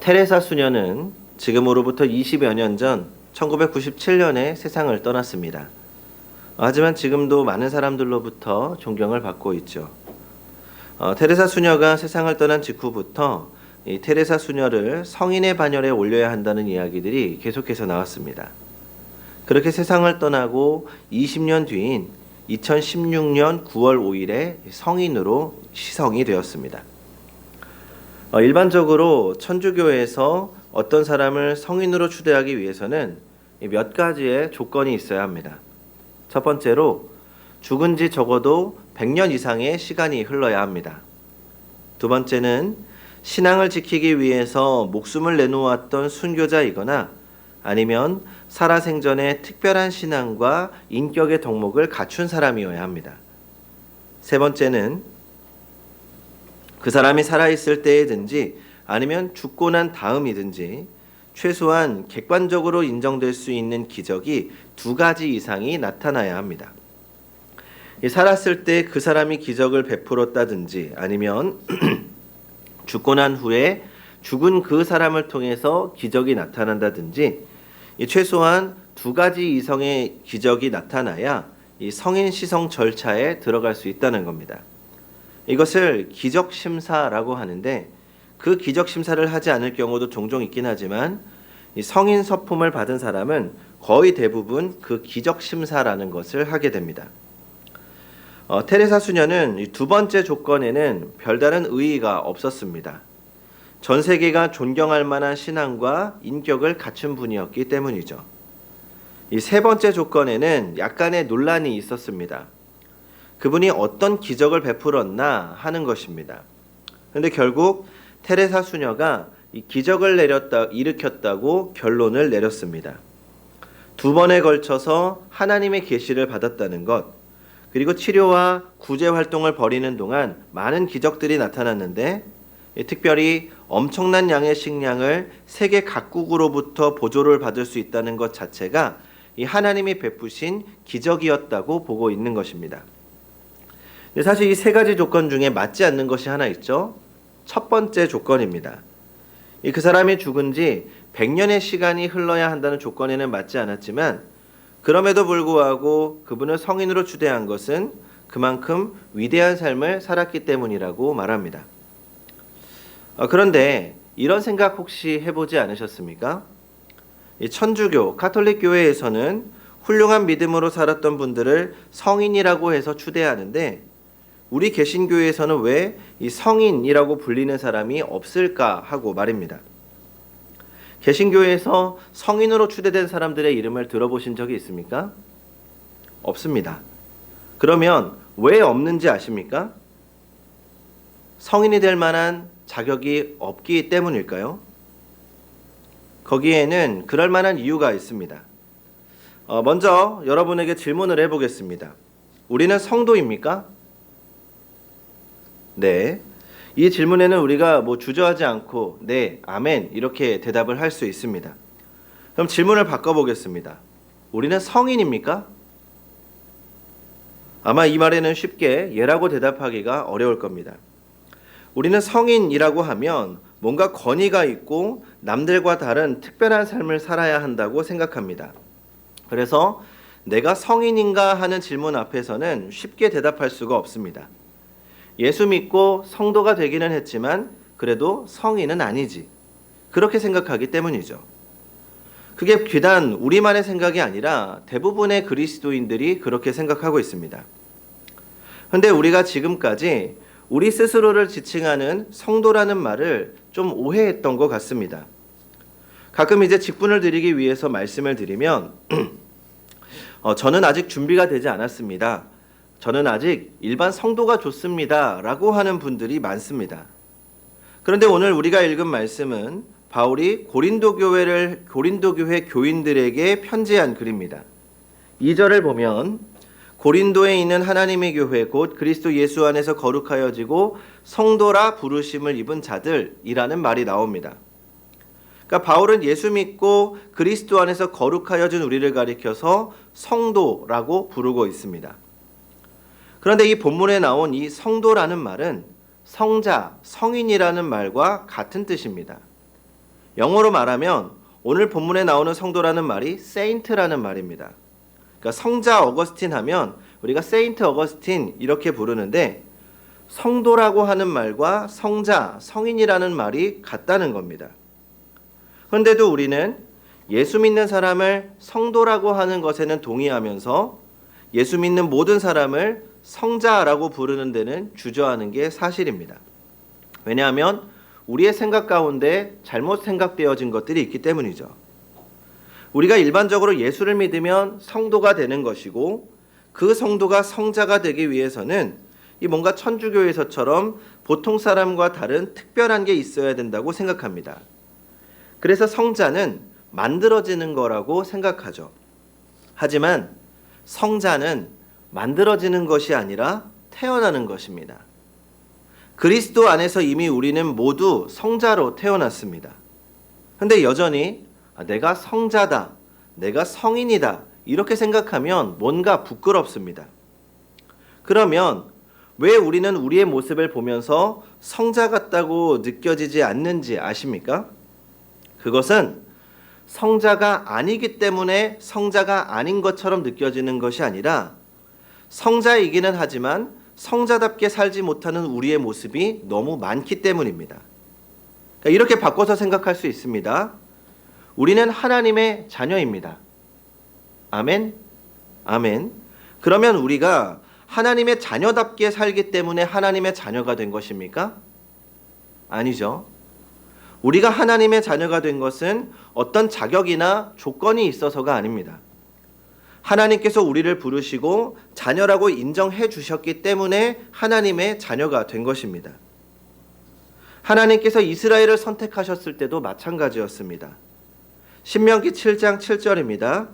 테레사 수녀는 지금으로부터 20여 년 전 1997년에 세상을 떠났습니다. 하지만 지금도 많은 사람들로부터 존경을 받고 있죠. 테레사 수녀가 세상을 떠난 직후부터 이 테레사 수녀를 성인의 반열에 올려야 한다는 이야기들이 계속해서 나왔습니다. 그렇게 세상을 떠나고 20년 뒤인 2016년 9월 5일에 성인으로 시성이 되었습니다. 일반적으로 천주교에서 어떤 사람을 성인으로 추대하기 위해서는 몇 가지의 조건이 있어야 합니다. 첫 번째로 죽은 지 적어도 100년 이상의 시간이 흘러야 합니다. 두 번째는 신앙을 지키기 위해서 목숨을 내놓았던 순교자이거나 아니면 살아생전에 특별한 신앙과 인격의 덕목을 갖춘 사람이어야 합니다. 세 번째는 그 사람이 살아있을 때이든지 아니면 죽고 난 다음이든지 최소한 객관적으로 인정될 수 있는 기적이 2가지 이상이 나타나야 합니다. 살았을 때 그 사람이 기적을 베풀었다든지 아니면 죽고 난 후에 죽은 그 사람을 통해서 기적이 나타난다든지 최소한 2가지 이상의 기적이 나타나야 이 성인 시성 절차에 들어갈 수 있다는 겁니다. 이것을 기적심사라고 하는데 그 기적심사를 하지 않을 경우도 종종 있긴 하지만 이 성인 서품을 받은 사람은 거의 대부분 그 기적심사라는 것을 하게 됩니다. 테레사 수녀는 이 2번째 조건에는 별다른 의의가 없었습니다. 전 세계가 존경할 만한 신앙과 인격을 갖춘 분이었기 때문이죠. 이 3번째 조건에는 약간의 논란이 있었습니다. 그분이 어떤 기적을 베풀었나 하는 것입니다. 그런데 결국 테레사 수녀가 이 기적을 일으켰다고 결론을 내렸습니다. 2번에 걸쳐서 하나님의 계시를 받았다는 것, 그리고 치료와 구제 활동을 벌이는 동안 많은 기적들이 나타났는데 특별히 엄청난 양의 식량을 세계 각국으로부터 보조를 받을 수 있다는 것 자체가 이 하나님이 베푸신 기적이었다고 보고 있는 것입니다. 근데 사실 이 3가지 조건 중에 맞지 않는 것이 하나 있죠. 첫 번째 조건입니다. 그 사람이 죽은 지 100년의 시간이 흘러야 한다는 조건에는 맞지 않았지만 그럼에도 불구하고 그분을 성인으로 추대한 것은 그만큼 위대한 삶을 살았기 때문이라고 말합니다. 그런데 이런 생각 혹시 해보지 않으셨습니까? 이 천주교, 가톨릭 교회에서는 훌륭한 믿음으로 살았던 분들을 성인이라고 해서 추대하는데 우리 개신교에서는 왜 이 성인이라고 불리는 사람이 없을까 하고 말입니다. 개신교에서 성인으로 추대된 사람들의 이름을 들어보신 적이 있습니까? 없습니다. 그러면 왜 없는지 아십니까? 성인이 될 만한 자격이 없기 때문일까요? 거기에는 그럴 만한 이유가 있습니다. 먼저 여러분에게 질문을 해보겠습니다. 우리는 성도입니까? 네. 이 질문에는 우리가 주저하지 않고 네, 아멘 이렇게 대답을 할 수 있습니다. 그럼 질문을 바꿔보겠습니다. 우리는 성인입니까? 아마 이 말에는 쉽게 예라고 대답하기가 어려울 겁니다. 우리는 성인이라고 하면 뭔가 권위가 있고 남들과 다른 특별한 삶을 살아야 한다고 생각합니다. 그래서 내가 성인인가 하는 질문 앞에서는 쉽게 대답할 수가 없습니다. 예수 믿고 성도가 되기는 했지만 그래도 성인은 아니지. 그렇게 생각하기 때문이죠. 그게 비단 우리만의 생각이 아니라 대부분의 그리스도인들이 그렇게 생각하고 있습니다. 그런데 우리가 지금까지 우리 스스로를 지칭하는 성도라는 말을 좀 오해했던 것 같습니다. 가끔 이제 직분을 드리기 위해서 말씀을 드리면 저는 아직 준비가 되지 않았습니다. 저는 아직 일반 성도가 좋습니다. 라고 하는 분들이 많습니다. 그런데 오늘 우리가 읽은 말씀은 바울이 고린도 교회 교인들에게 편지한 글입니다. 2절을 보면 고린도에 있는 하나님의 교회 곧 그리스도 예수 안에서 거룩하여지고 성도라 부르심을 입은 자들이라는 말이 나옵니다. 그러니까 바울은 예수 믿고 그리스도 안에서 거룩하여진 우리를 가리켜서 성도라고 부르고 있습니다. 그런데 이 본문에 나온 이 성도라는 말은 성자, 성인이라는 말과 같은 뜻입니다. 영어로 말하면 오늘 본문에 나오는 성도라는 말이 saint라는 말입니다. 그러니까 성자 어거스틴 하면 우리가 세인트 어거스틴 이렇게 부르는데 성도라고 하는 말과 성자, 성인이라는 말이 같다는 겁니다. 그런데도 우리는 예수 믿는 사람을 성도라고 하는 것에는 동의하면서 예수 믿는 모든 사람을 성자라고 부르는 데는 주저하는 게 사실입니다. 왜냐하면 우리의 생각 가운데 잘못 생각되어진 것들이 있기 때문이죠. 우리가 일반적으로 예수를 믿으면 성도가 되는 것이고 그 성도가 성자가 되기 위해서는 이 뭔가 천주교에서처럼 보통 사람과 다른 특별한 게 있어야 된다고 생각합니다. 그래서 성자는 만들어지는 거라고 생각하죠. 하지만 성자는 만들어지는 것이 아니라 태어나는 것입니다. 그리스도 안에서 이미 우리는 모두 성자로 태어났습니다. 그런데 여전히 내가 성자다, 내가 성인이다 이렇게 생각하면 뭔가 부끄럽습니다. 그러면 왜 우리는 우리의 모습을 보면서 성자 같다고 느껴지지 않는지 아십니까? 그것은 성자가 아니기 때문에 성자가 아닌 것처럼 느껴지는 것이 아니라 성자이기는 하지만 성자답게 살지 못하는 우리의 모습이 너무 많기 때문입니다. 그러니까 이렇게 바꿔서 생각할 수 있습니다. 우리는 하나님의 자녀입니다. 아멘? 아멘. 그러면 우리가 하나님의 자녀답게 살기 때문에 하나님의 자녀가 된 것입니까? 아니죠. 우리가 하나님의 자녀가 된 것은 어떤 자격이나 조건이 있어서가 아닙니다. 하나님께서 우리를 부르시고 자녀라고 인정해 주셨기 때문에 하나님의 자녀가 된 것입니다. 하나님께서 이스라엘을 선택하셨을 때도 마찬가지였습니다. 신명기 7장 7절입니다.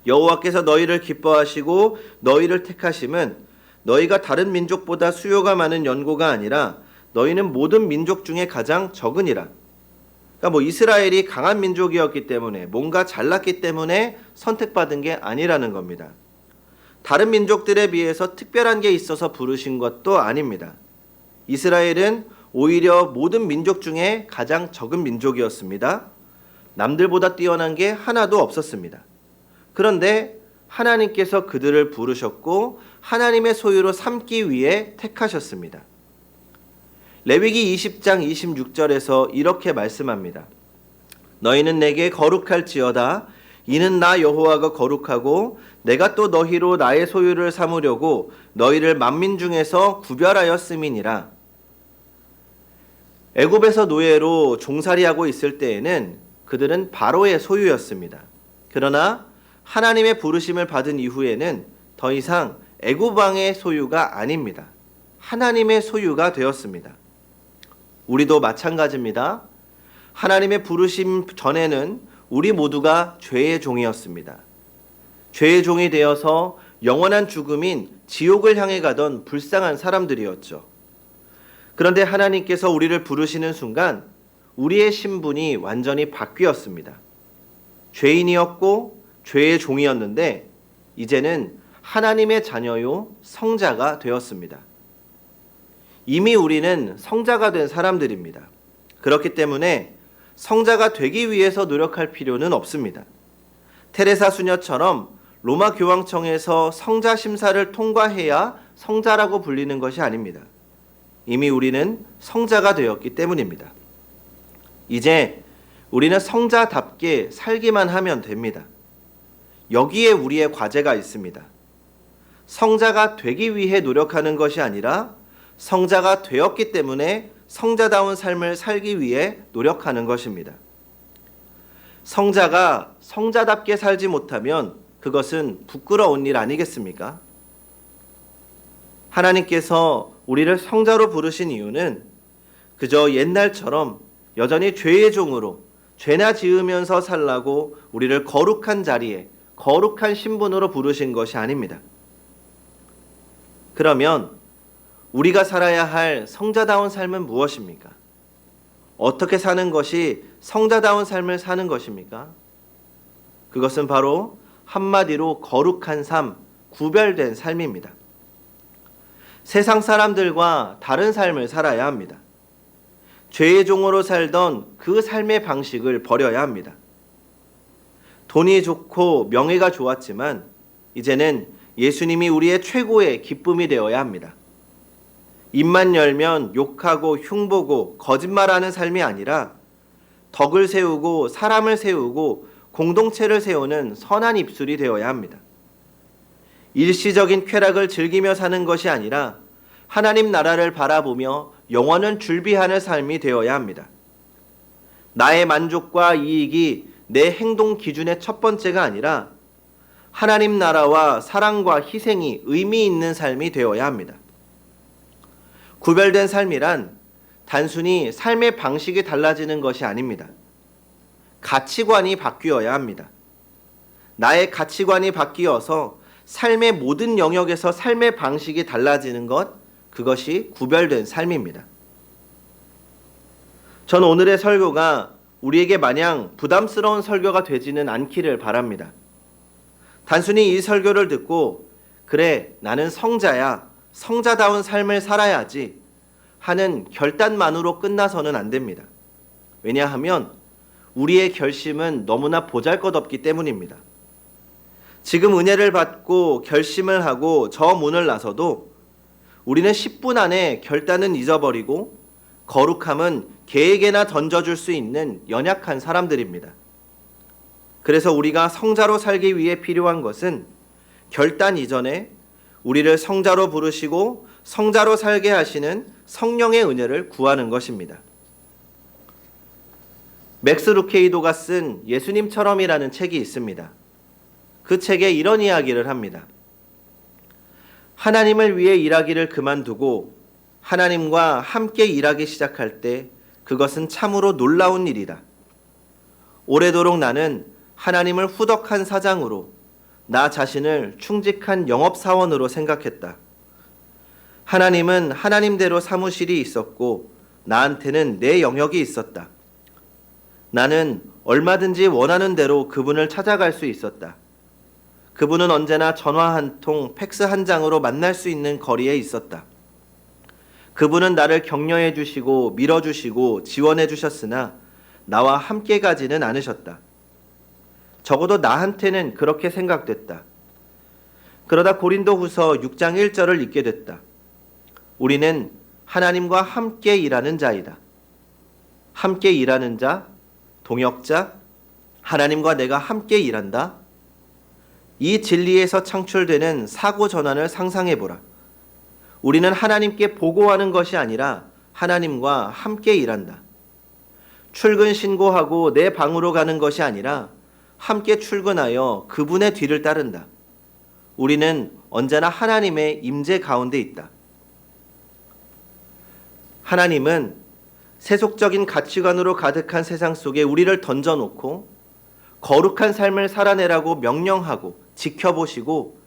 여호와께서 너희를 기뻐하시고 너희를 택하심은 너희가 다른 민족보다 수요가 많은 연고가 아니라 너희는 모든 민족 중에 가장 적으니라. 그러니까 이스라엘이 강한 민족이었기 때문에 뭔가 잘났기 때문에 선택받은 게 아니라는 겁니다. 다른 민족들에 비해서 특별한 게 있어서 부르신 것도 아닙니다. 이스라엘은 오히려 모든 민족 중에 가장 적은 민족이었습니다. 남들보다 뛰어난 게 하나도 없었습니다. 그런데 하나님께서 그들을 부르셨고 하나님의 소유로 삼기 위해 택하셨습니다. 레위기 20장 26절에서 이렇게 말씀합니다. 너희는 내게 거룩할지어다. 이는 나 여호와가 거룩하고 내가 또 너희로 나의 소유를 삼으려고 너희를 만민 중에서 구별하였음이니라. 애굽에서 노예로 종살이하고 있을 때에는 그들은 바로의 소유였습니다. 그러나 하나님의 부르심을 받은 이후에는 더 이상 애굽 왕의 소유가 아닙니다. 하나님의 소유가 되었습니다. 우리도 마찬가지입니다. 하나님의 부르심 전에는 우리 모두가 죄의 종이었습니다. 죄의 종이 되어서 영원한 죽음인 지옥을 향해 가던 불쌍한 사람들이었죠. 그런데 하나님께서 우리를 부르시는 순간 우리의 신분이 완전히 바뀌었습니다. 죄인이었고 죄의 종이었는데 이제는 하나님의 자녀요 성자가 되었습니다. 이미 우리는 성자가 된 사람들입니다. 그렇기 때문에 성자가 되기 위해서 노력할 필요는 없습니다. 테레사 수녀처럼 로마 교황청에서 성자 심사를 통과해야 성자라고 불리는 것이 아닙니다. 이미 우리는 성자가 되었기 때문입니다. 이제 우리는 성자답게 살기만 하면 됩니다. 여기에 우리의 과제가 있습니다. 성자가 되기 위해 노력하는 것이 아니라 성자가 되었기 때문에 성자다운 삶을 살기 위해 노력하는 것입니다. 성자가 성자답게 살지 못하면 그것은 부끄러운 일 아니겠습니까? 하나님께서 우리를 성자로 부르신 이유는 그저 옛날처럼 여전히 죄의 종으로 죄나 지으면서 살라고 우리를 거룩한 자리에 거룩한 신분으로 부르신 것이 아닙니다. 그러면 우리가 살아야 할 성자다운 삶은 무엇입니까? 어떻게 사는 것이 성자다운 삶을 사는 것입니까? 그것은 바로 한마디로 거룩한 삶, 구별된 삶입니다. 세상 사람들과 다른 삶을 살아야 합니다. 죄의 종으로 살던 그 삶의 방식을 버려야 합니다. 돈이 좋고 명예가 좋았지만 이제는 예수님이 우리의 최고의 기쁨이 되어야 합니다. 입만 열면 욕하고 흉보고 거짓말하는 삶이 아니라 덕을 세우고 사람을 세우고 공동체를 세우는 선한 입술이 되어야 합니다. 일시적인 쾌락을 즐기며 사는 것이 아니라 하나님 나라를 바라보며 영원을 준비하는 삶이 되어야 합니다. 나의 만족과 이익이 내 행동 기준의 첫 번째가 아니라 하나님 나라와 사랑과 희생이 의미 있는 삶이 되어야 합니다. 구별된 삶이란 단순히 삶의 방식이 달라지는 것이 아닙니다. 가치관이 바뀌어야 합니다. 나의 가치관이 바뀌어서 삶의 모든 영역에서 삶의 방식이 달라지는 것, 그것이 구별된 삶입니다. 전 오늘의 설교가 우리에게 마냥 부담스러운 설교가 되지는 않기를 바랍니다. 단순히 이 설교를 듣고 그래, 나는 성자야, 성자다운 삶을 살아야지 하는 결단만으로 끝나서는 안 됩니다. 왜냐하면 우리의 결심은 너무나 보잘것없기 때문입니다. 지금 은혜를 받고 결심을 하고 저 문을 나서도 우리는 10분 안에 결단은 잊어버리고 거룩함은 개에게나 던져줄 수 있는 연약한 사람들입니다. 그래서 우리가 성자로 살기 위해 필요한 것은 결단 이전에 우리를 성자로 부르시고 성자로 살게 하시는 성령의 은혜를 구하는 것입니다. 맥스 루케이도가 쓴 예수님처럼이라는 책이 있습니다. 그 책에 이런 이야기를 합니다. 하나님을 위해 일하기를 그만두고 하나님과 함께 일하기 시작할 때 그것은 참으로 놀라운 일이다. 오래도록 나는 하나님을 후덕한 사장으로 나 자신을 충직한 영업사원으로 생각했다. 하나님은 하나님대로 사무실이 있었고 나한테는 내 영역이 있었다. 나는 얼마든지 원하는 대로 그분을 찾아갈 수 있었다. 그분은 언제나 전화 한 통, 팩스 한 장으로 만날 수 있는 거리에 있었다. 그분은 나를 격려해 주시고 밀어주시고 지원해 주셨으나 나와 함께 가지는 않으셨다. 적어도 나한테는 그렇게 생각됐다. 그러다 고린도후서 6장 1절을 읽게 됐다. 우리는 하나님과 함께 일하는 자이다. 함께 일하는 자, 동역자, 하나님과 내가 함께 일한다. 이 진리에서 창출되는 사고 전환을 상상해보라. 우리는 하나님께 보고하는 것이 아니라 하나님과 함께 일한다. 출근 신고하고 내 방으로 가는 것이 아니라 함께 출근하여 그분의 뒤를 따른다. 우리는 언제나 하나님의 임재 가운데 있다. 하나님은 세속적인 가치관으로 가득한 세상 속에 우리를 던져놓고 거룩한 삶을 살아내라고 명령하고 지켜보시고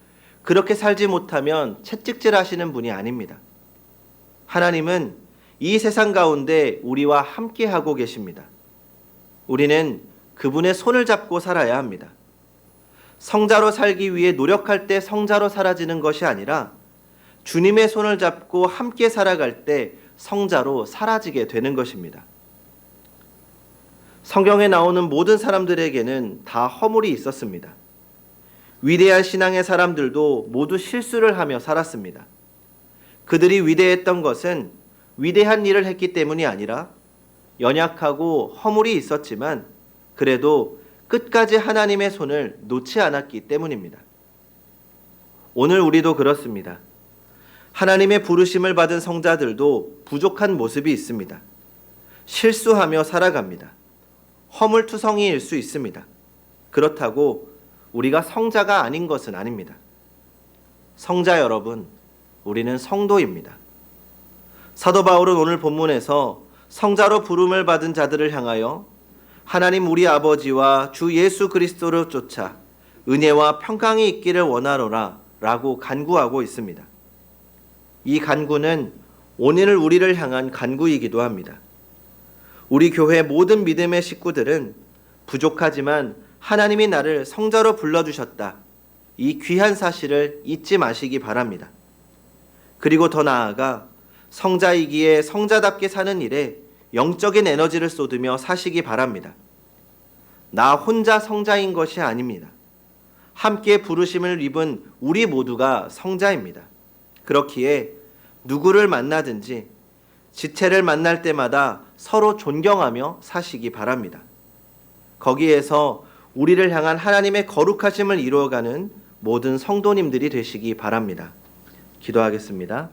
그렇게 살지 못하면 채찍질하시는 분이 아닙니다. 하나님은 이 세상 가운데 우리와 함께하고 계십니다. 우리는 그분의 손을 잡고 살아야 합니다. 성자로 살기 위해 노력할 때 성자로 사라지는 것이 아니라 주님의 손을 잡고 함께 살아갈 때 성자로 사라지게 되는 것입니다. 성경에 나오는 모든 사람들에게는 다 허물이 있었습니다. 위대한 신앙의 사람들도 모두 실수를 하며 살았습니다. 그들이 위대했던 것은 위대한 일을 했기 때문이 아니라 연약하고 허물이 있었지만 그래도 끝까지 하나님의 손을 놓지 않았기 때문입니다. 오늘 우리도 그렇습니다. 하나님의 부르심을 받은 성자들도 부족한 모습이 있습니다. 실수하며 살아갑니다. 허물투성이일 수 있습니다. 그렇다고 우리가 성자가 아닌 것은 아닙니다. 성자 여러분, 우리는 성도입니다. 사도 바울은 오늘 본문에서 성자로 부름을 받은 자들을 향하여 하나님 우리 아버지와 주 예수 그리스도를 쫓아 은혜와 평강이 있기를 원하노라 라고 간구하고 있습니다. 이 간구는 오늘 우리를 향한 간구이기도 합니다. 우리 교회 모든 믿음의 식구들은 부족하지만 하나님이 나를 성자로 불러주셨다. 이 귀한 사실을 잊지 마시기 바랍니다. 그리고 더 나아가 성자이기에 성자답게 사는 일에 영적인 에너지를 쏟으며 사시기 바랍니다. 나 혼자 성자인 것이 아닙니다. 함께 부르심을 입은 우리 모두가 성자입니다. 그렇기에 누구를 만나든지 지체를 만날 때마다 서로 존경하며 사시기 바랍니다. 거기에서 우리를 향한 하나님의 거룩하심을 이루어가는 모든 성도님들이 되시기 바랍니다. 기도하겠습니다.